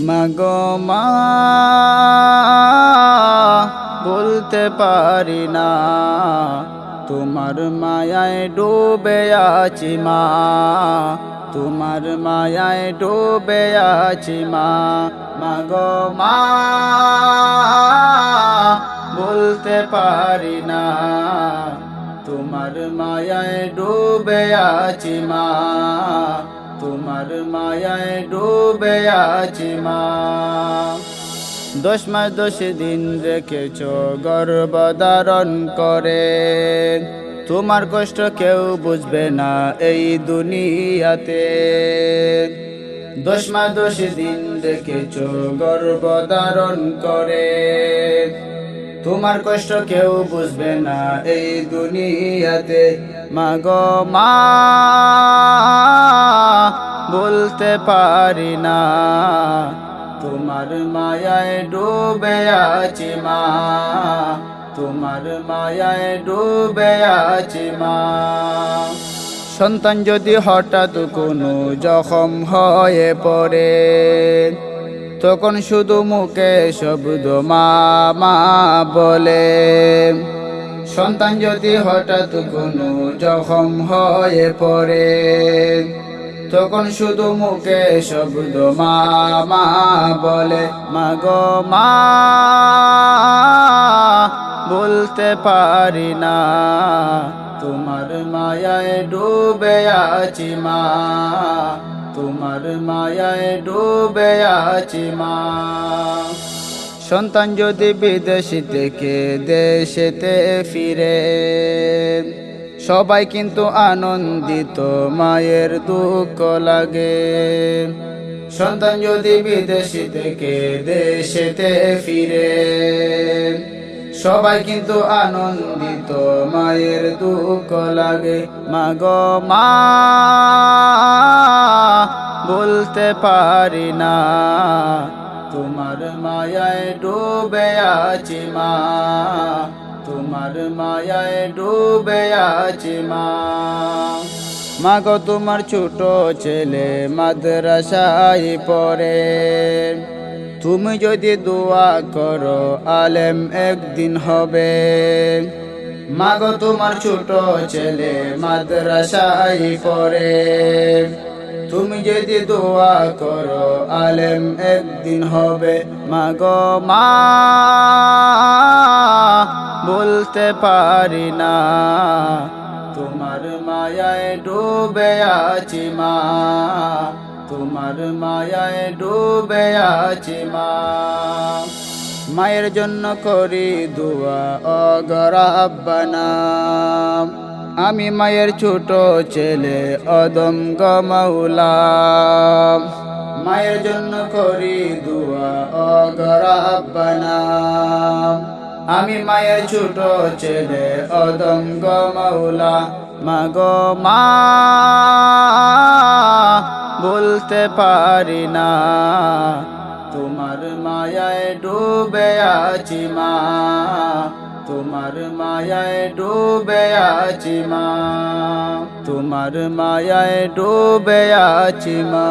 মাগো মা বলতে পারি না, তোমার মায়ায় ডুবে আছি মা, তোমার মায়ায় ডুবে আছি মা। মাগো মা বলতে পারি না, তোমার মায়ায় ডুবে আছি মা, তোমার মায়ায় ডুবে আছি মা। 10 মাস 10 দিন রেখেছ গর্ভধারণ করে, তোমার কষ্ট কেউ বুঝবে না এই দুনিয়াতে। 10 মাস 10 দিন রেখেছ গর্ভধারণ করে, তোমার কষ্ট কেউ বুঝবে না এই দুনিয়াতে। মাগো মা বলতে পারি না, তোমার মায়ায় ডুবে আছি মা, তোমার মায়ায় ডুবে আছি মা। সন্তান যদি হঠাৎ কোনো জখম হয়ে পড়ে, তখন শুধু মুখে শব্দ মা মা বলে। সন্তান যদি হঠাৎ কোনো জখম হয়ে পড়ে, তখন শুধু মুখে শব্দ মা মা বলে। মাগো মা বলতে পারি না, তোমার মায়ায় ডুবে আছি মা, তোমার মায়ায় ডুবে আছি মা। সন্তান যদি বিদেশ থেকে দেশেতে ফিরে, সবাই কিন্তু আনন্দিত, মায়ের দুঃখ লাগে। সন্তান যদি বিদেশ থেকে দেশেতে ফিরে, সবাই কিন্তু আনন্দিত, মায়ের দুঃখ লাগে। মাগো মা বলতে পারি না, তোমার মায়ায় ডুবে আছি মা, তোমার মায়ায় ডুবে আছি মা। মাগো তোমার ছোট ছেলে মাদ্রাসায় পড়ে, তুমি যদি দোয়া করো আলেম একদিন হবে। মাগো তোমার ছোট ছেলে মাদ্রাসায় পড়ে, তুমি যদি দোয়া করো আলেম একদিন হবে। মাগো মা বলতে পারি না, তোমার মায়ায় ডুবে আছি মা, তোমার মায়ায় ডুবে আছি মা। মায়ের জন্য করি দোয়া ও রাব্বানা, আমি মায়ের ছোট ছেলে অদম্য মাওলা। মায়ের জন্য করি দোয়া ও রাব্বানা, আমি মায়ের ছোট ছেলে অদম্য মাওলা। মাগো মা বলতে পারি না, তোমার মায়ায় ডুবে আছি মা, তোমার মায়ায় ডুবে আছি মা, তোমার মায়ায় ডুবে আছি মা।